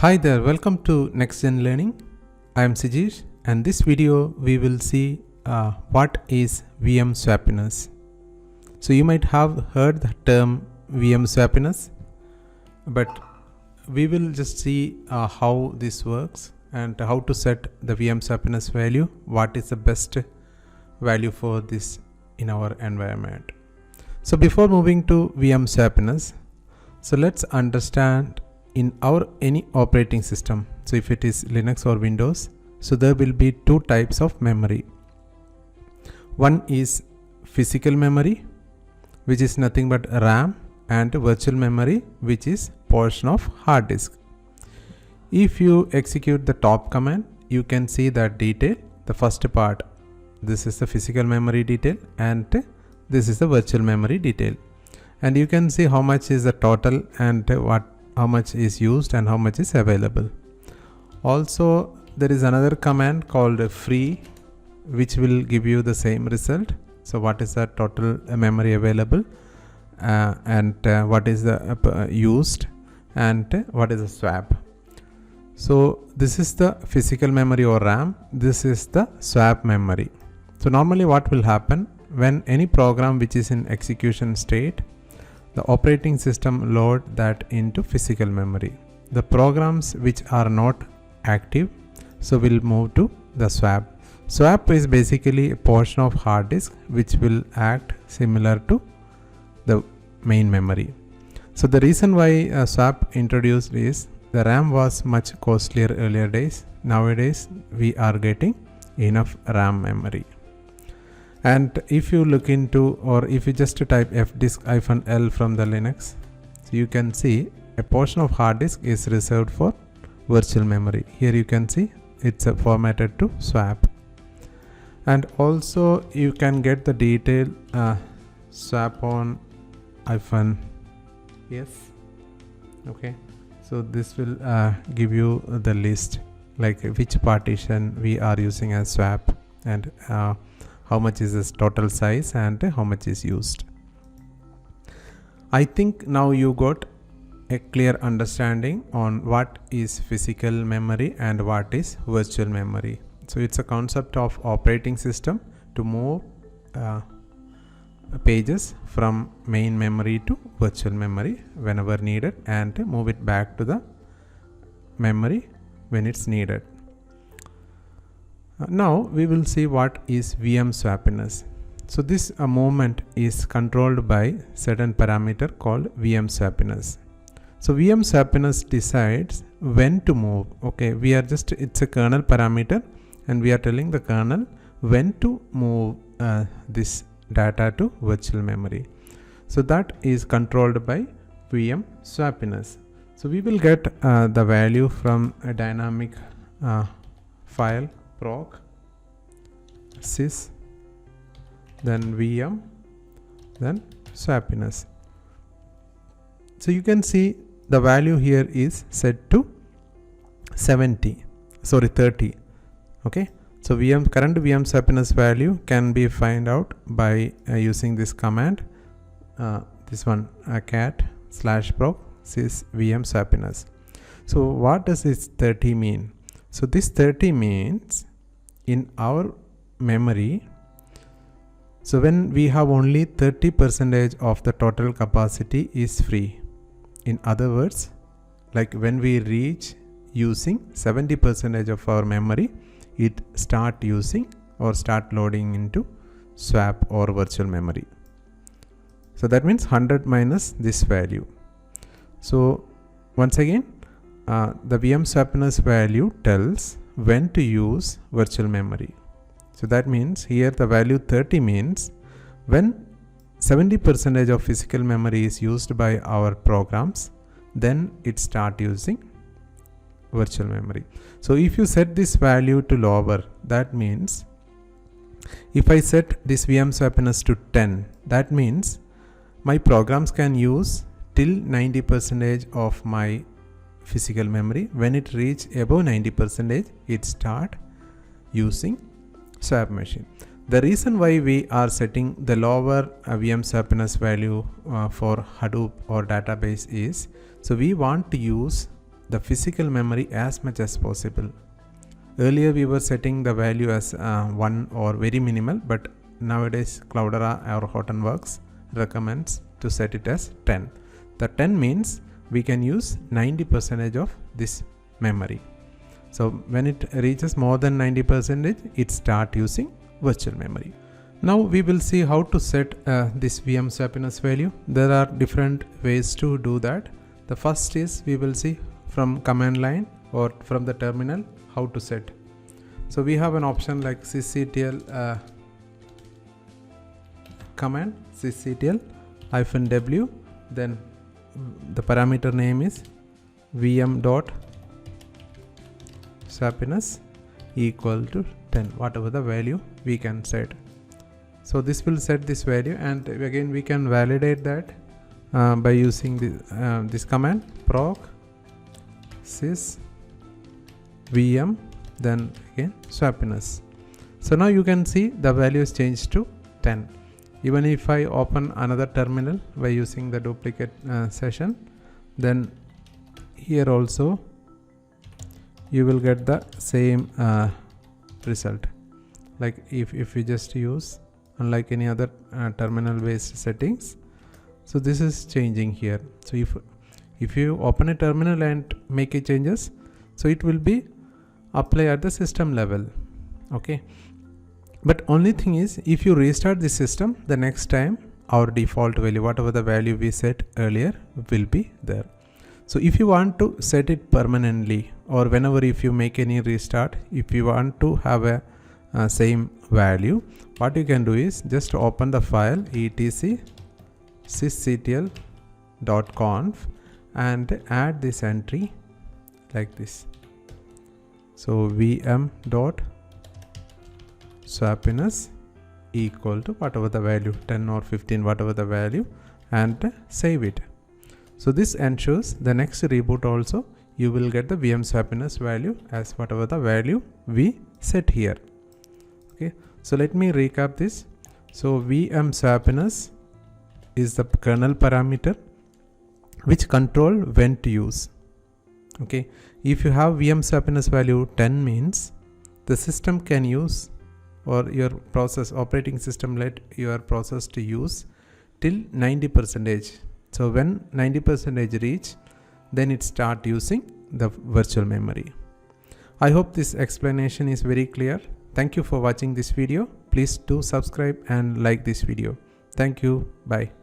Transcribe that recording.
Hi there, welcome to Next Gen Learning. I am Sijish, and this video we will see what is VM swappiness. So you might have heard the term VM swappiness, but we will just see how this works and how to set the VM swappiness value, what is the best value for this in our environment. So before moving to VM swappiness, so let's understand in our any operating system. So if it is Linux or Windows, so there will be two types of memory. One is physical memory, which is nothing but RAM, and virtual memory, which is portion of hard disk. If you execute the top command, you can see that detail. The first part, this is the physical memory detail, and this is the virtual memory detail, and you can see how much is the total and how much is used and how much is available. Also, there is another command called free, which will give you the same result. So what is the total memory available, and what is the used, and what is the swap. So this is the physical memory or RAM, this is the swap memory. So normally what will happen when any program which is in execution state, the operating system load that into physical memory. The programs which are not active, so will move to the swap. Swap is basically a portion of hard disk which will act similar to the main memory. So the reason why swap introduced is the RAM was much costlier earlier days. Nowadays we are getting enough RAM memory. And if you look into, or if you just type fdisk-l from the Linux, so you can see a portion of hard disk is reserved for virtual memory. Here you can see it's formatted to swap. And also you can get the detail swap on -yes. Okay, so this will give you the list, like which partition we are using as swap, and how much is this total size, and how much is used. I think now you got a clear understanding on what is physical memory and what is virtual memory. So it's a concept of operating system to move pages from main memory to virtual memory whenever needed, and move it back to the memory when it's needed. Now we will see what is VM swappiness. So this movement is controlled by certain parameter called VM swappiness. So VM swappiness decides when to move. Okay, it's a kernel parameter, and we are telling the kernel when to move this data to virtual memory. So that is controlled by VM swappiness. So we will get the value from a dynamic file proc sys, then VM, then swappiness. So you can see the value here is set to 30. Okay, so current VM swappiness value can be find out by using this command, this one cat/proc sys VM swappiness. So what does this 30 mean? So this 30 means in our memory, so when we have only 30% of the total capacity is free. In other words, like when we reach using 70% of our memory, it start using or start loading into swap or virtual memory. So that means 100 minus this value. So once again, the VM swappiness value tells when to use virtual memory. So that means here the value 30 means when 70% of physical memory is used by our programs, then it start using virtual memory. So if you set this value to lower, that means if I set this VM swappiness to 10, that means my programs can use till 90% of my physical memory. When it reach above 90%, it start using swap machine. The reason why we are setting the lower VM swappiness value for Hadoop or database is, so we want to use the physical memory as much as possible. Earlier we were setting the value as 1 or very minimal, but nowadays Cloudera or Hortonworks recommends to set it as 10. The 10 means we can use 90% of this memory. So when it reaches more than 90%, it start using virtual memory. Now we will see how to set this VM swappiness value. There are different ways to do that. The first is we will see from command line or from the terminal how to set. So we have an option like sysctl command sysctl -w, then the parameter name is vm.swappiness equal to 10, whatever the value we can set. So this will set this value, and again we can validate that by using this command proc sys vm then again swappiness. So now you can see the value is changed to 10. Even if I open another terminal by using the duplicate session, then here also you will get the same result. Like if we just use, unlike any other terminal based settings, so this is changing here. So if you open a terminal and make a changes, so it will be apply at the system level. Okay, but only thing is, if you restart the system, the next time our default value, whatever the value we set earlier, will be there. So if you want to set it permanently, or whenever if you make any restart, if you want to have a same value, what you can do is just open the file etc sysctl.conf and add this entry like this. So vm.swappiness equal to whatever the value, 10 or 15, whatever the value, and save it. So this ensures the next reboot also you will get the VM swappiness value as whatever the value we set here. Okay, so let me recap this. So VM swappiness is the kernel parameter which control when to use. Okay, if you have VM swappiness value 10 means the system can use, or your process operating system let your process to use till 90%. So when 90% reach, then it start using the virtual memory. I hope this explanation is very clear. Thank you for watching this video. Please do subscribe and like this video. Thank you. Bye.